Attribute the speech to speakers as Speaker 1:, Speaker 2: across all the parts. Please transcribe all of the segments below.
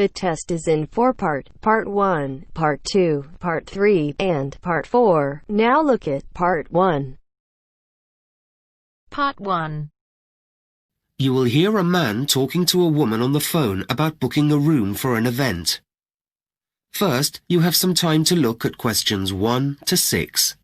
Speaker 1: The test is in 4 parts: Part 1, Part 2, Part 3, and Part 4. Now look at Part 1.
Speaker 2: Part 1.
Speaker 3: You will hear a man talking to a woman on the phone about booking a room for an event. First, you have some time to look at questions 1 to 6.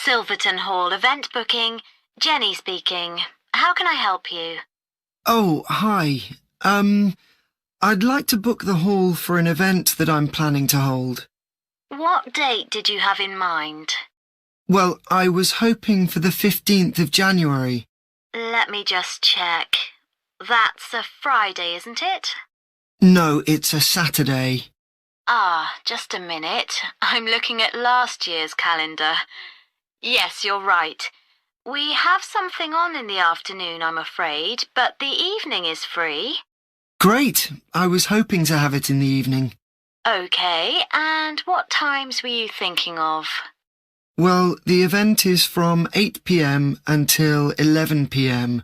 Speaker 4: Silverton Hall event booking. Jenny speaking. How can I help you?
Speaker 5: Oh, hi. I'd like to book the hall for an event that I'm planning to hold.
Speaker 4: What date did you have in mind?
Speaker 5: Well, I was hoping for the 15th of January.
Speaker 4: Let me just check. That's a Friday, isn't it?
Speaker 5: No, it's a Saturday.
Speaker 4: Ah, just a minute. I'm looking at last year's calendar. Yes, you're right. We have something on in the afternoon, I'm afraid, but the evening is free.
Speaker 5: Great. I was hoping to have it in the evening.
Speaker 4: OK, and what times were you thinking of?
Speaker 5: Well, the event is from 8 p.m. until 11 p.m.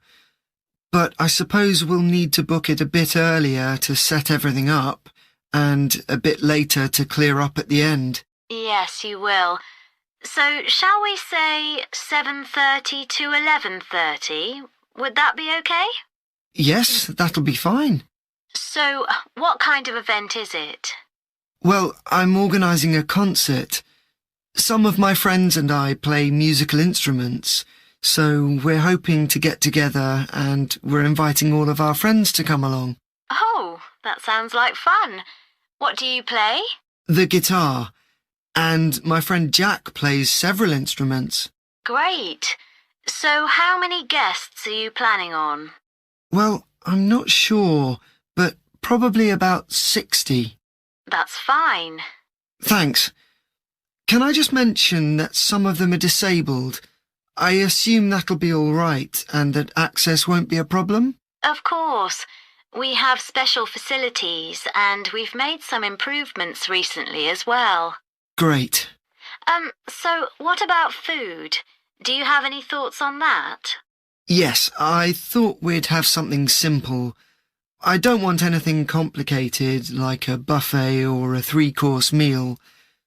Speaker 5: But I suppose we'll need to book it a bit earlier to set everything up, and a bit later to clear up at the end.
Speaker 4: Yes, you will. So, shall we say 7:30 to 11:30? Would that be okay?
Speaker 5: Yes, that'll be fine.
Speaker 4: So, what kind of event is it?
Speaker 5: Well, I'm organising a concert. Some of my friends and I play musical instruments, so we're hoping to get together and we're inviting all of our friends to come along.
Speaker 4: Oh, that sounds like fun. What do you play?
Speaker 5: The guitar. And my friend Jack plays several instruments.
Speaker 4: Great. So how many guests are you planning on?
Speaker 5: Well, I'm not sure, but probably about 60.
Speaker 4: That's fine.
Speaker 5: Thanks. Can I just mention that some of them are disabled? I assume that'll be all right and that access won't be a problem?
Speaker 4: Of course. We have special facilities and we've made some improvements recently as well.
Speaker 5: Great.
Speaker 4: So what about food? Do you have any thoughts on that?
Speaker 5: Yes, I thought we'd have something simple. I don't want anything complicated like a buffet or a 3-course meal.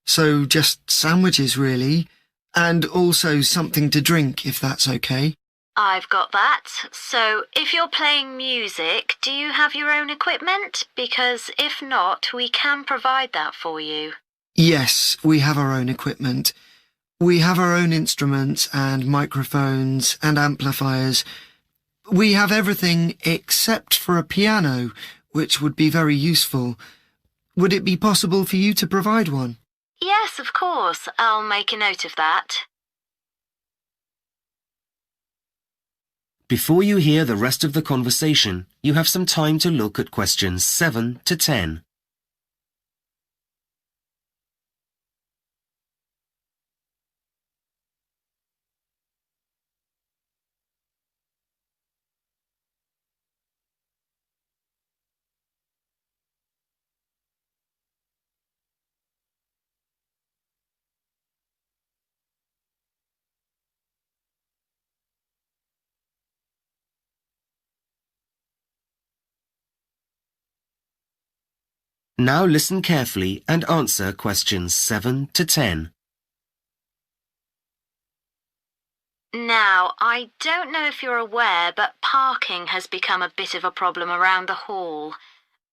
Speaker 5: So just sandwiches, really. And also something to drink, if that's okay.
Speaker 4: I've got that. So if you're playing music, do you have your own equipment? Because if not, we can provide that for you.
Speaker 5: Yes, we have our own equipment. We have our own instruments and microphones and amplifiers. We have everything except for a piano, which would be very useful. Would it be possible for you to provide one?
Speaker 4: Yes, of course. I'll make a note of that.
Speaker 3: Before you hear the rest of the conversation, you have some time to look at questions 7 to 10. Now listen carefully and answer questions 7 to 10.
Speaker 4: Now, I don't know if you're aware, but parking has become a bit of a problem around the hall.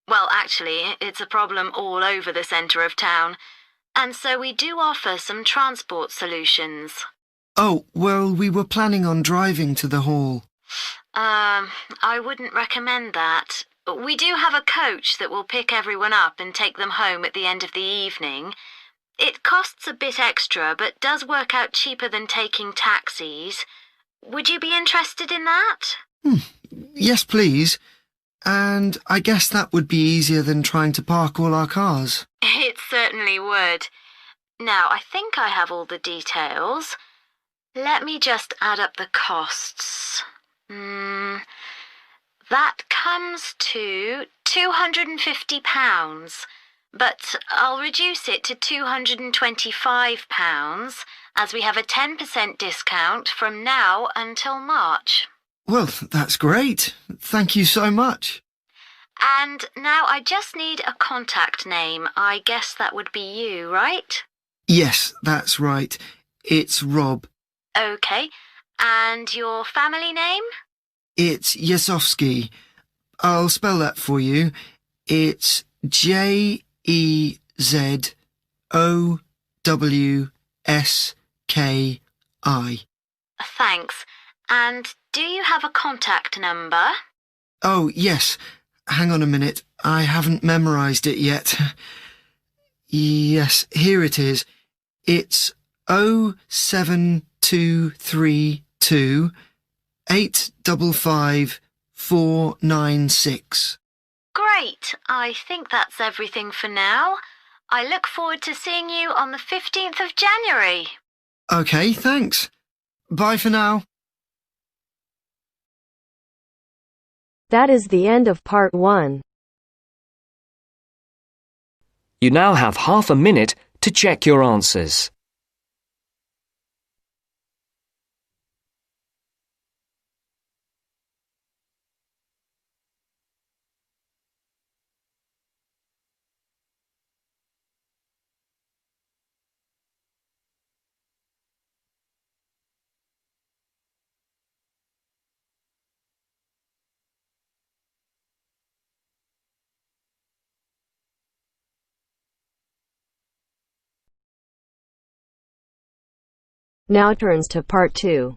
Speaker 4: Well, actually, it's a problem all over the centre of town. And so we do offer some transport solutions.
Speaker 5: Oh, well, we were planning on driving to the hall.
Speaker 4: I wouldn't recommend that. We do have a coach that will pick everyone up and take them home at the end of the evening. It costs a bit extra, but does work out cheaper than taking taxis. Would you be interested in that?
Speaker 5: Yes, please. And I guess that would be easier than trying to park all our cars.
Speaker 4: It certainly would. Now, I think I have all the details. Let me just add up the costs. That comes to £250, but I'll reduce it to £225 as we have a 10% discount from now until March.
Speaker 5: Well, that's great. Thank you so much.
Speaker 4: And now I just need a contact name. I guess that would be you, right?
Speaker 5: Yes, that's right. It's Rob.
Speaker 4: Okay. And your family name?
Speaker 5: It's Yesowski. I'll spell that for you. It's Jezowski.
Speaker 4: Thanks. And do you have a contact number?
Speaker 5: Oh, yes. Hang on a minute. I haven't memorised it yet. Yes, here it is. It's 07232 855 496.
Speaker 4: Great. I think that's everything for now. I look forward to seeing you on the 15th of January.
Speaker 5: OK, thanks. Bye for now.
Speaker 1: That is the end of part 1.
Speaker 2: You now have half a minute to check your answers.
Speaker 1: Now turns to part 2.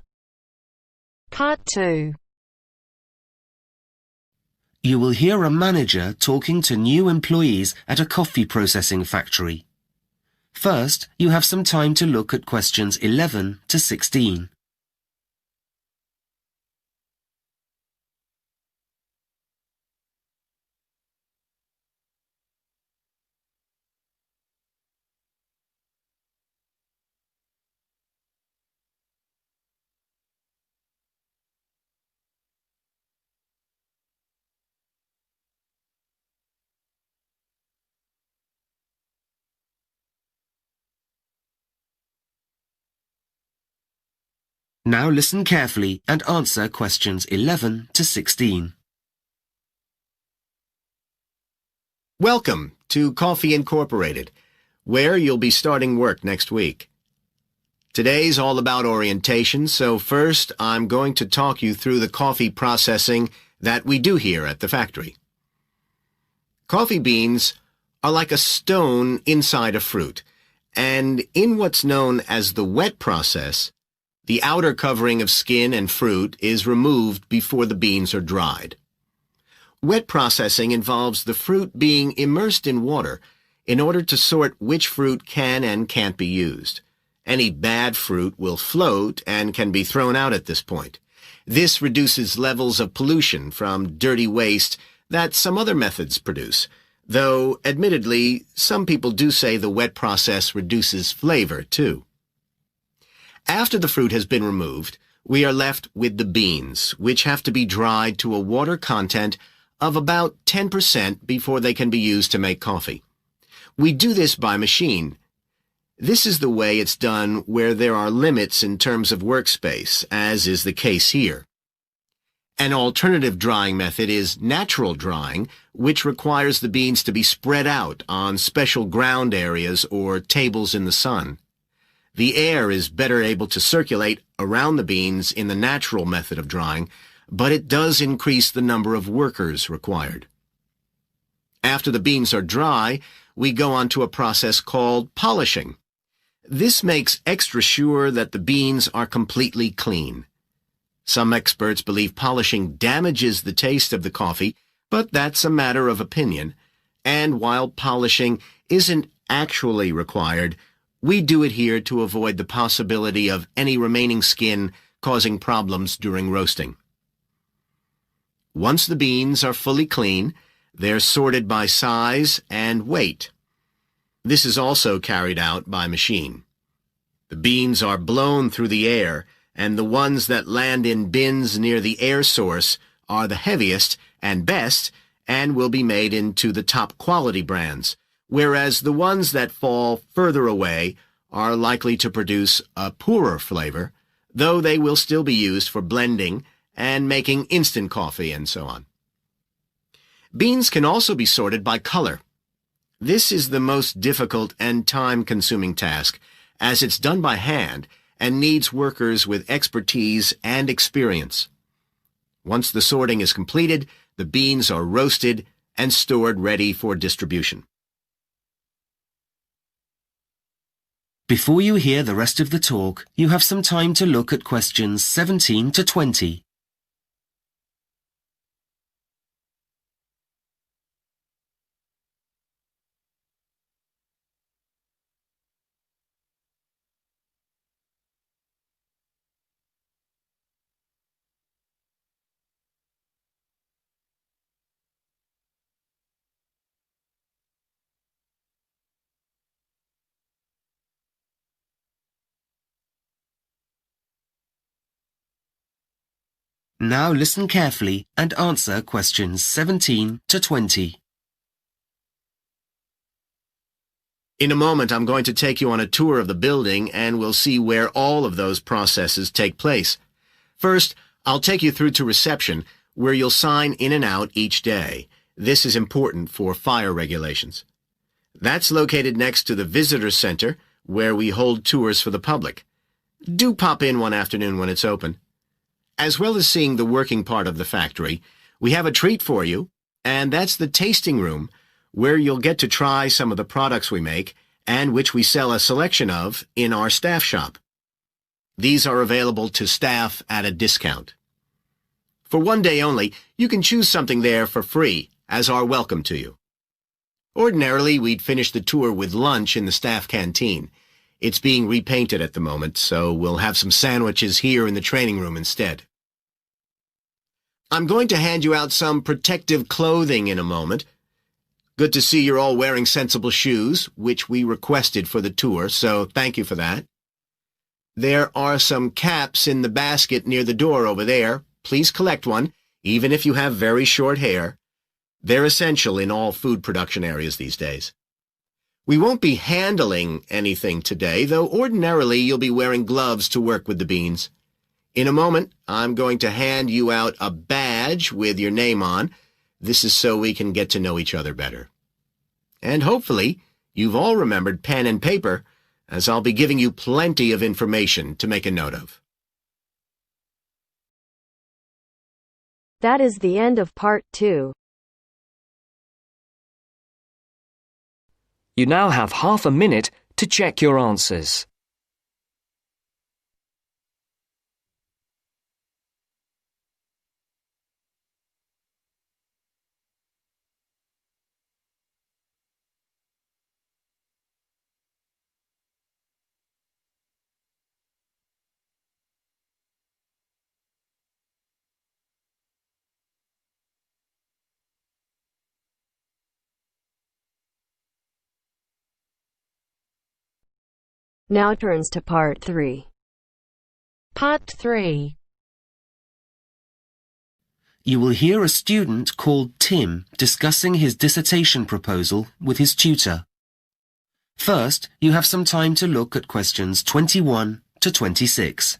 Speaker 6: Part 2.
Speaker 3: You will hear a manager talking to new employees at a coffee processing factory. First, you have some time to look at questions 11 to 16. Now listen carefully and answer questions 11 to 16.
Speaker 7: Welcome to Coffee Incorporated, where you'll be starting work next week. Today's all about orientation, so first I'm going to talk you through the coffee processing that we do here at the factory. Coffee beans are like a stone inside a fruit, and in what's known as the wet process, the outer covering of skin and fruit is removed before the beans are dried. Wet processing involves the fruit being immersed in water in order to sort which fruit can and can't be used. Any bad fruit will float and can be thrown out at this point. This reduces levels of pollution from dirty waste that some other methods produce, though, admittedly, some people do say the wet process reduces flavor, too. After the fruit has been removed, we are left with the beans, which have to be dried to a water content of about 10% before they can be used to make coffee. We do this by machine. This is the way it's done where there are limits in terms of workspace, as is the case here. An alternative drying method is natural drying, which requires the beans to be spread out on special ground areas or tables in the sun. The air is better able to circulate around the beans in the natural method of drying, but it does increase the number of workers required. After the beans are dry, we go on to a process called polishing. This makes extra sure that the beans are completely clean. Some experts believe polishing damages the taste of the coffee, but that's a matter of opinion. And while polishing isn't actually required, we do it here to avoid the possibility of any remaining skin causing problems during roasting. Once the beans are fully clean, they're sorted by size and weight. This is also carried out by machine. The beans are blown through the air, and the ones that land in bins near the air source are the heaviest and best and will be made into the top quality brands, whereas the ones that fall further away are likely to produce a poorer flavor, though they will still be used for blending and making instant coffee and so on. Beans can also be sorted by color. This is the most difficult and time-consuming task, as it's done by hand and needs workers with expertise and experience. Once the sorting is completed, the beans are roasted and stored ready for distribution.
Speaker 3: Before you hear the rest of the talk, you have some time to look at questions 17 to 20. Now listen carefully and answer questions 17 to 20.
Speaker 7: In a moment, I'm going to take you on a tour of the building and we'll see where all of those processes take place. First, I'll take you through to reception, where you'll sign in and out each day. This is important for fire regulations. That's located next to the visitor center, where we hold tours for the public. Do pop in one afternoon when it's open. As well as seeing the working part of the factory, we have a treat for you, and that's the tasting room, where you'll get to try some of the products we make and which we sell a selection of in our staff shop. These are available to staff at a discount. For one day only, you can choose something there for free as our welcome to you. Ordinarily, we'd finish the tour with lunch in the staff canteen. It's being repainted at the moment, so we'll have some sandwiches here in the training room instead. I'm going to hand you out some protective clothing in a moment. Good to see you're all wearing sensible shoes, which we requested for the tour, so thank you for that. There are some caps in the basket near the door over there. Please collect one, even if you have very short hair. They're essential in all food production areas these days. We won't be handling anything today, though ordinarily you'll be wearing gloves to work with the beans. In a moment, I'm going to hand you out a badge with your name on. This is so we can get to know each other better. And hopefully, you've all remembered pen and paper, as I'll be giving you plenty of information to make a note of.
Speaker 1: That is the end of part 2.
Speaker 2: You now have half a minute to check your answers.
Speaker 1: Now turns to part 3.
Speaker 6: Part 3.
Speaker 3: You will hear a student called Tim discussing his dissertation proposal with his tutor. First, you have some time to look at questions 21 to 26.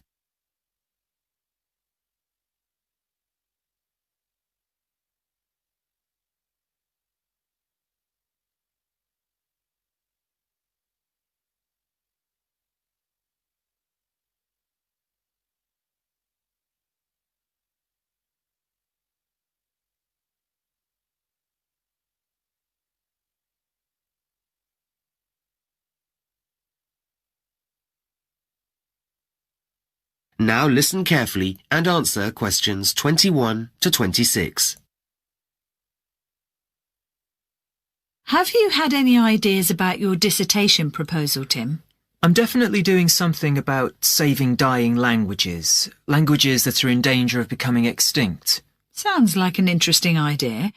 Speaker 3: Now listen carefully and answer questions 21 to 26.
Speaker 8: Have you had any ideas about your dissertation proposal, Tim?
Speaker 9: I'm definitely doing something about saving dying languages, languages that are in danger of becoming extinct.
Speaker 8: Sounds like an interesting idea.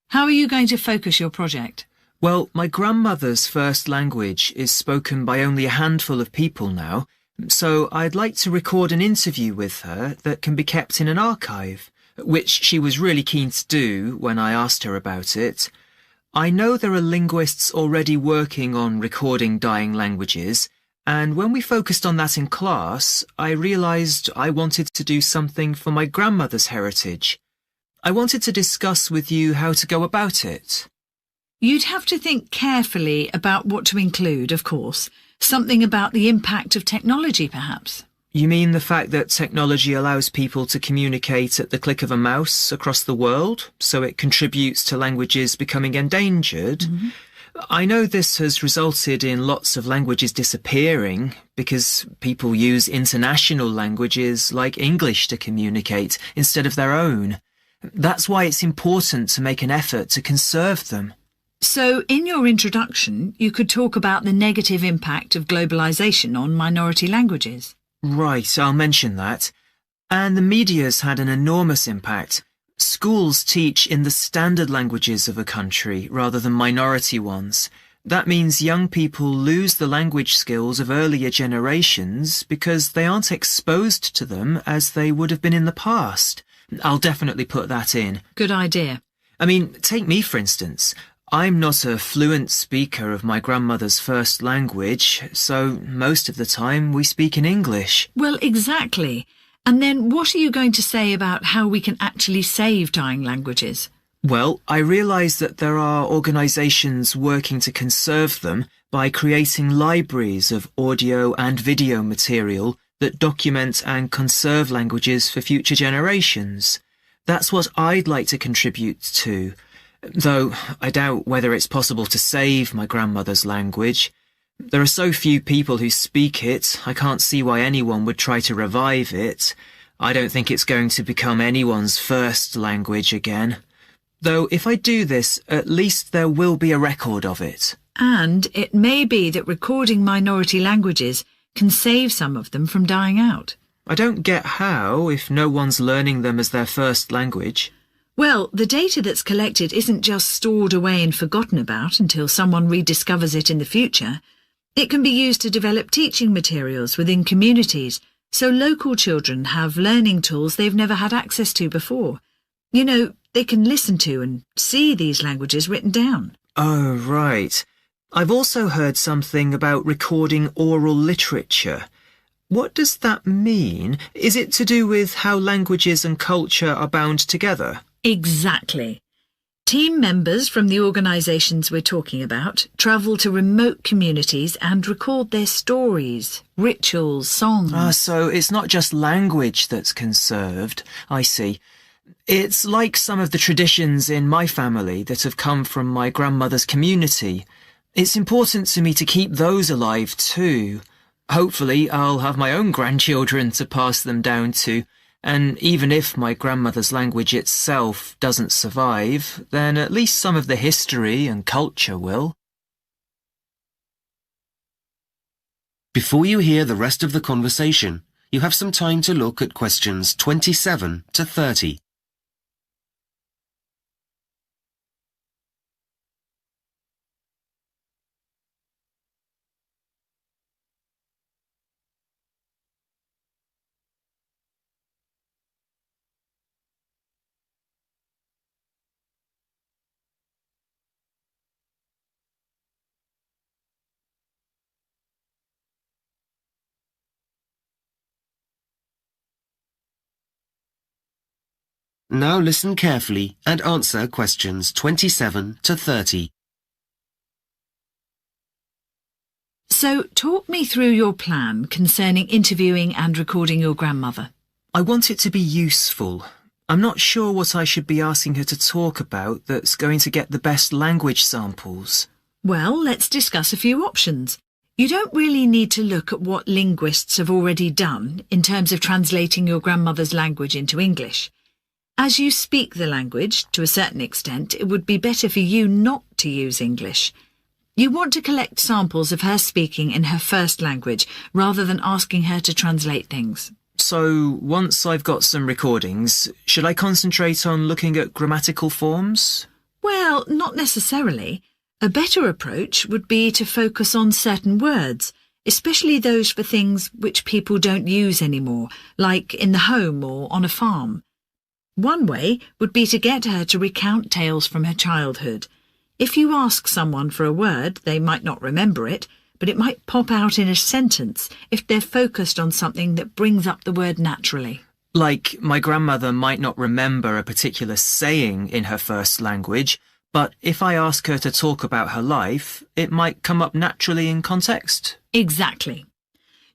Speaker 8: How are you going to focus your project?
Speaker 9: Well, my grandmother's first language is spoken by only a handful of people now, so I'd like to record an interview with her that can be kept in an archive, which she was really keen to do when I asked her about it. I know there are linguists already working on recording dying languages, and when we focused on that in class, I realised I wanted to do something for my grandmother's heritage. I wanted to discuss with you how to go about it.
Speaker 8: You'd have to think carefully about what to include, of course. Something about the impact of technology, perhaps.
Speaker 9: You mean the fact that technology allows people to communicate at the click of a mouse across the world, so it contributes to languages becoming endangered?
Speaker 8: Mm-hmm.
Speaker 9: I know this has resulted in lots of languages disappearing because people use international languages like English to communicate instead of their own. That's why it's important to make an effort to conserve them.
Speaker 8: So, in your introduction, you could talk about the negative impact of globalisation on minority languages.
Speaker 9: Right, I'll mention that. And the media's had an enormous impact. Schools teach in the standard languages of a country rather than minority ones. That means young people lose the language skills of earlier generations because they aren't exposed to them as they would have been in the past. I'll definitely put that in.
Speaker 8: Good idea.
Speaker 9: I mean, take me for instance. I'm not a fluent speaker of my grandmother's first language, so most of the time we speak in English.
Speaker 8: Well, exactly. And then what are you going to say about how we can actually save dying languages?
Speaker 9: Well, I realise that there are organisations working to conserve them by creating libraries of audio and video material that document and conserve languages for future generations. That's what I'd like to contribute to. Though I doubt whether it's possible to save my grandmother's language. There are so few people who speak it, I can't see why anyone would try to revive it. I don't think it's going to become anyone's first language again. Though if I do this, at least there will be a record of it.
Speaker 8: And it may be that recording minority languages can save some of them from dying out.
Speaker 9: I don't get how, if no one's learning them as their first language.
Speaker 8: Well, the data that's collected isn't just stored away and forgotten about until someone rediscovers it in the future. It can be used to develop teaching materials within communities, so local children have learning tools they've never had access to before. You know, they can listen to and see these languages written down.
Speaker 9: Oh, right. I've also heard something about recording oral literature. What does that mean? Is it to do with how languages and culture are bound together?
Speaker 8: Exactly. Team members from the organisations we're talking about travel to remote communities and record their stories, rituals, songs.
Speaker 9: So it's not just language that's conserved. I see. It's like some of the traditions in my family that have come from my grandmother's community. It's important to me to keep those alive too. Hopefully I'll have my own grandchildren to pass them down to. And even if my grandmother's language itself doesn't survive, then at least some of the history and culture will.
Speaker 3: Before you hear the rest of the conversation, you have some time to look at questions 27 to 30. Now listen carefully and answer questions 27 to 30.
Speaker 8: So, talk me through your plan concerning interviewing and recording your grandmother.
Speaker 9: I want it to be useful. I'm not sure what I should be asking her to talk about that's going to get the best language samples.
Speaker 8: Well, let's discuss a few options. You don't really need to look at what linguists have already done in terms of translating your grandmother's language into English. As you speak the language, to a certain extent, it would be better for you not to use English. You want to collect samples of her speaking in her first language, rather than asking her to translate things.
Speaker 9: So, once I've got some recordings, should I concentrate on looking at grammatical forms?
Speaker 8: Well, not necessarily. A better approach would be to focus on certain words, especially those for things which people don't use anymore, like in the home or on a farm. One way would be to get her to recount tales from her childhood. If you ask someone for a word, they might not remember it, but it might pop out in a sentence if they're focused on something that brings up the word naturally.
Speaker 9: Like, my grandmother might not remember a particular saying in her first language, but if I ask her to talk about her life, it might come up naturally in context.
Speaker 8: Exactly.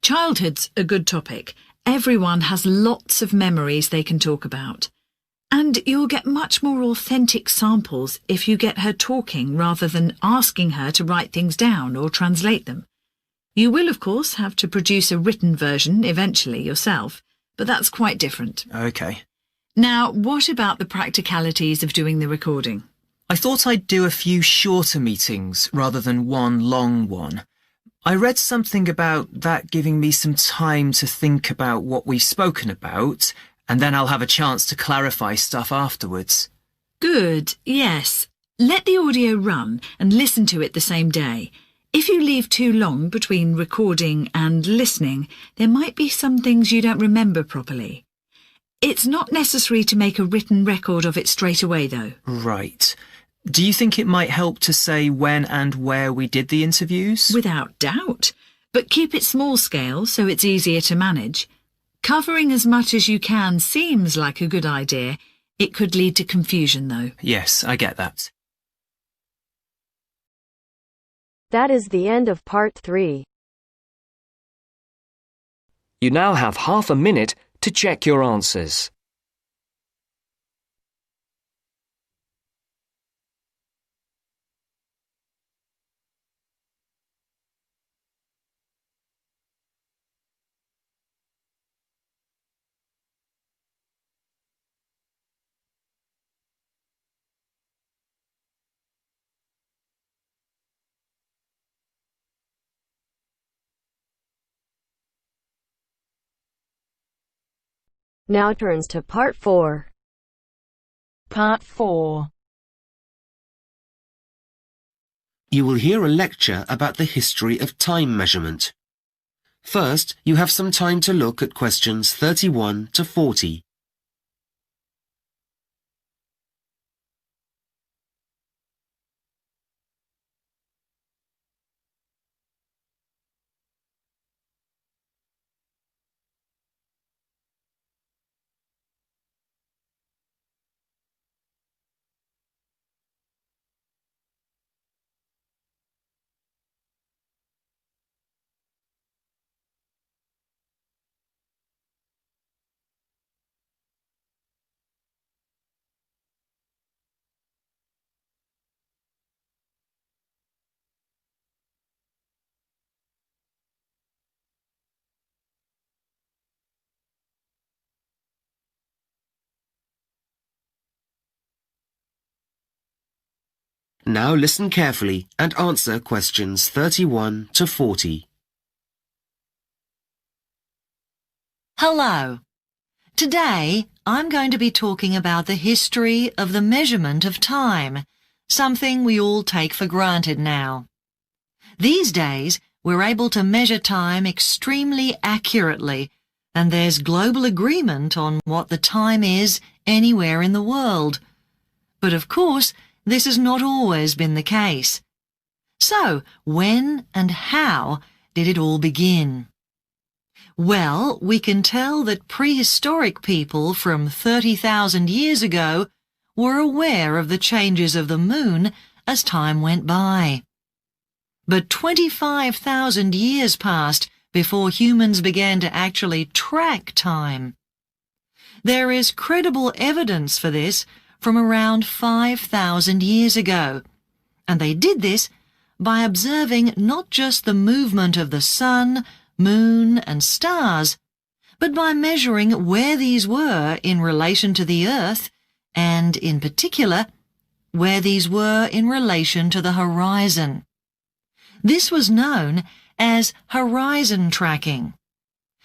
Speaker 8: Childhood's a good topic. Everyone has lots of memories they can talk about. And you'll get much more authentic samples if you get her talking rather than asking her to write things down or translate them. You will, of course, have to produce a written version eventually yourself, but that's quite different.
Speaker 9: OK.
Speaker 8: Now, what about the practicalities of doing the recording?
Speaker 9: I thought I'd do a few shorter meetings rather than one long one. I read something about that giving me some time to think about what we've spoken about, and then I'll have a chance to clarify stuff afterwards.
Speaker 8: Good, yes. Let the audio run and listen to it the same day. If you leave too long between recording and listening, there might be some things you don't remember properly. It's not necessary to make a written record of it straight away, though.
Speaker 9: Right. Do you think it might help to say when and where we did the interviews?
Speaker 8: Without doubt. But keep it small scale so it's easier to manage. Covering as much as you can seems like a good idea. It could lead to confusion, though.
Speaker 9: Yes, I get that.
Speaker 1: That is the end of part 3.
Speaker 2: You now have half a minute to check your answers.
Speaker 1: Now turns to part 4.
Speaker 6: Part 4.
Speaker 3: You will hear a lecture about the history of time measurement. First, you have some time to look at questions 31 to 40. Now listen carefully and answer questions 31 to 40.
Speaker 10: Hello. Today, I'm going to be talking about the history of the measurement of time, something we all take for granted now. These days, we're able to measure time extremely accurately, and there's global agreement on what the time is anywhere in the world. But of course, this has not always been the case. So, when and how did it all begin? Well, we can tell that prehistoric people from 30,000 years ago were aware of the changes of the moon as time went by. But 25,000 years passed before humans began to actually track time. There is credible evidence for this from around 5,000 years ago, and they did this by observing not just the movement of the sun, moon, and stars, but by measuring where these were in relation to the Earth, and, in particular, where these were in relation to the horizon. This was known as horizon tracking.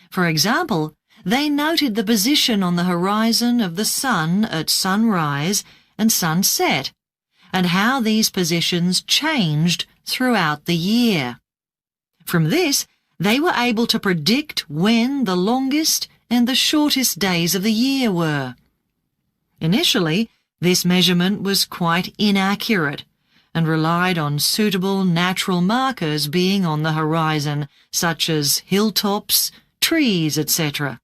Speaker 10: For example, they noted the position on the horizon of the sun at sunrise and sunset, and how these positions changed throughout the year. From this, they were able to predict when the longest and the shortest days of the year were. Initially, this measurement was quite inaccurate and relied on suitable natural markers being on the horizon, such as hilltops, trees, etc.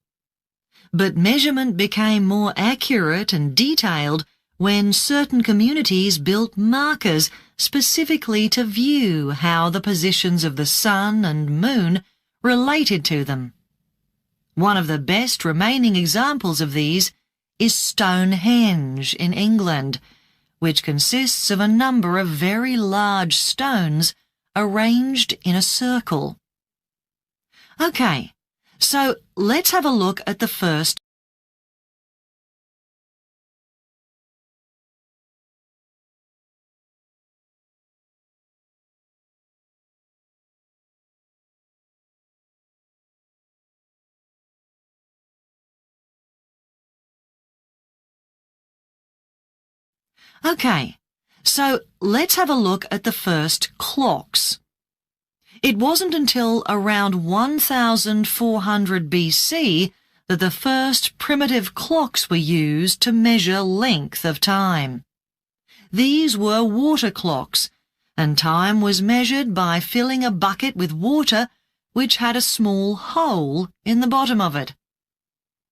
Speaker 10: But measurement became more accurate and detailed when certain communities built markers specifically to view how the positions of the sun and moon related to them. One of the best remaining examples of these is Stonehenge in England, which consists of a number of very large stones arranged in a circle. Okay, so let's have a look at the first. Okay, so let's have a look at the first clocks. It wasn't until around 1400 BC that the first primitive clocks were used to measure length of time. These were water clocks, and time was measured by filling a bucket with water which had a small hole in the bottom of it.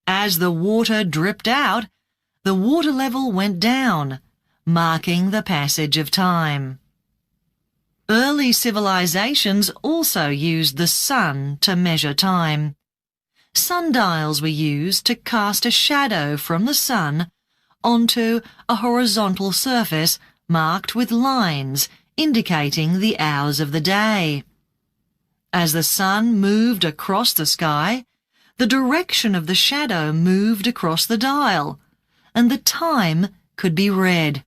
Speaker 10: As the water dripped out, the water level went down, marking the passage of time. Early civilizations also used the sun to measure time. Sundials were used to cast a shadow from the sun onto a horizontal surface marked with lines indicating the hours of the day. As the sun moved across the sky, the direction of the shadow moved across the dial, and the time could be read.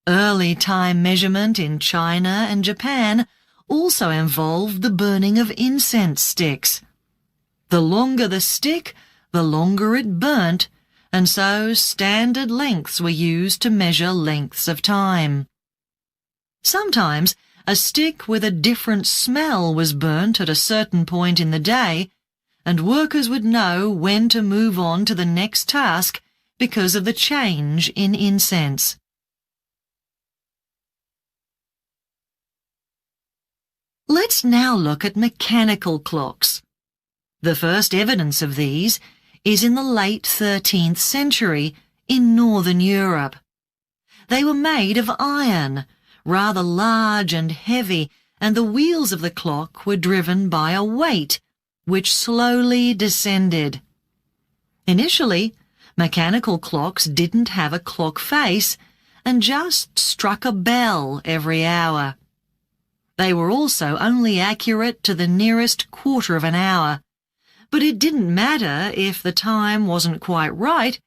Speaker 10: Early time measurement in China and Japan also involved the burning of incense sticks. The longer the stick, the longer it burnt, and so standard lengths were used to measure lengths of time. Sometimes a stick with a different smell was burnt at a certain point in the day, and workers would know when to move on to the next task because of the change in incense. Let's now look at mechanical clocks. The first evidence of these is in the late 13th century in Northern Europe. They were made of iron, rather large and heavy, and the wheels of the clock were driven by a weight, which slowly descended. Initially, mechanical clocks didn't have a clock face and just struck a bell every hour. They were also only accurate to the nearest quarter of an hour, but it didn't matter if the time wasn't quite right,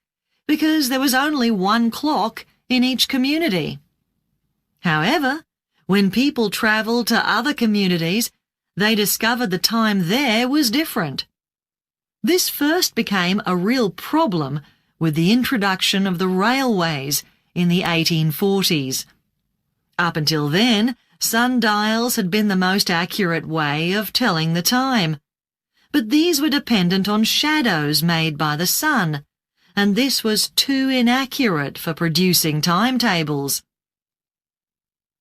Speaker 10: because there was only one clock in each community. However, when people travelled to other communities, they discovered the time there was different. This first became a real problem with the introduction of the railways in the 1840s. Up until then, sundials had been the most accurate way of telling the time, but these were dependent on shadows made by the sun, and this was too inaccurate for producing timetables.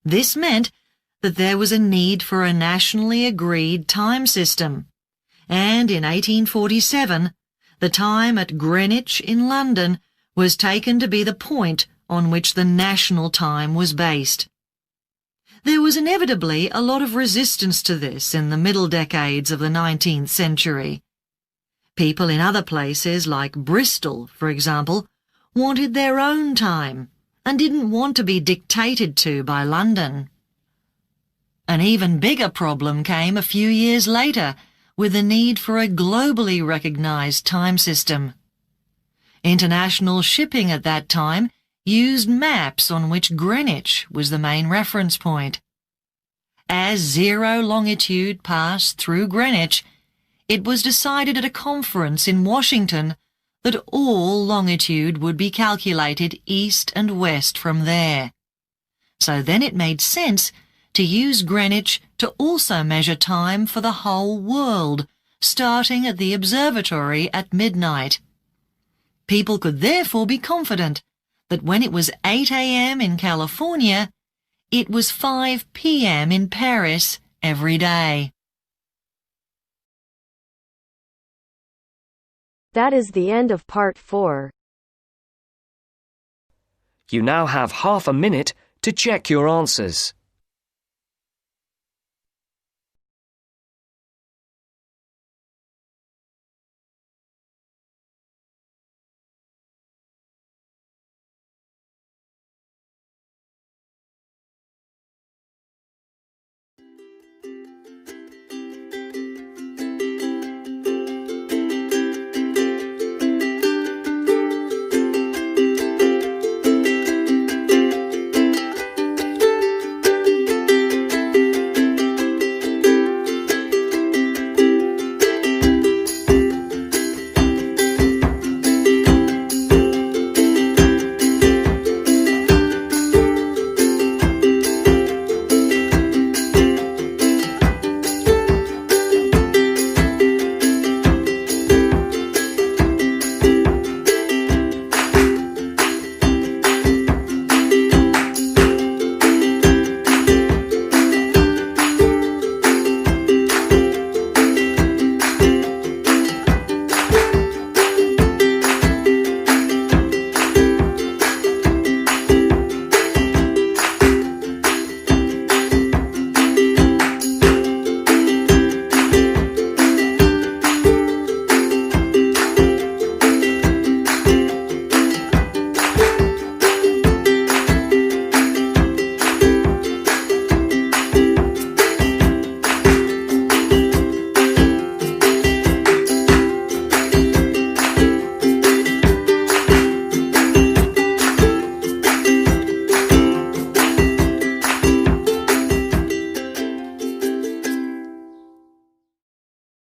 Speaker 10: This meant that there was a need for a nationally agreed time system, and in 1847, the time at Greenwich in London was taken to be the point on which the national time was based. There was inevitably a lot of resistance to this in the middle decades of the 19th century. People in other places, like Bristol, for example, wanted their own time and didn't want to be dictated to by London. An even bigger problem came a few years later with the need for a globally recognized time system. International shipping at that time used maps on which Greenwich was the main reference point. As zero longitude passed through Greenwich, it was decided at a conference in Washington that all longitude would be calculated east and west from there. So then it made sense to use Greenwich to also measure time for the whole world, starting at the observatory at midnight. People could therefore be confident that when it was 8 a.m. in California, it was 5 p.m. in Paris every day.
Speaker 1: That is the end of part 4.
Speaker 2: You now have half a minute to check your answers.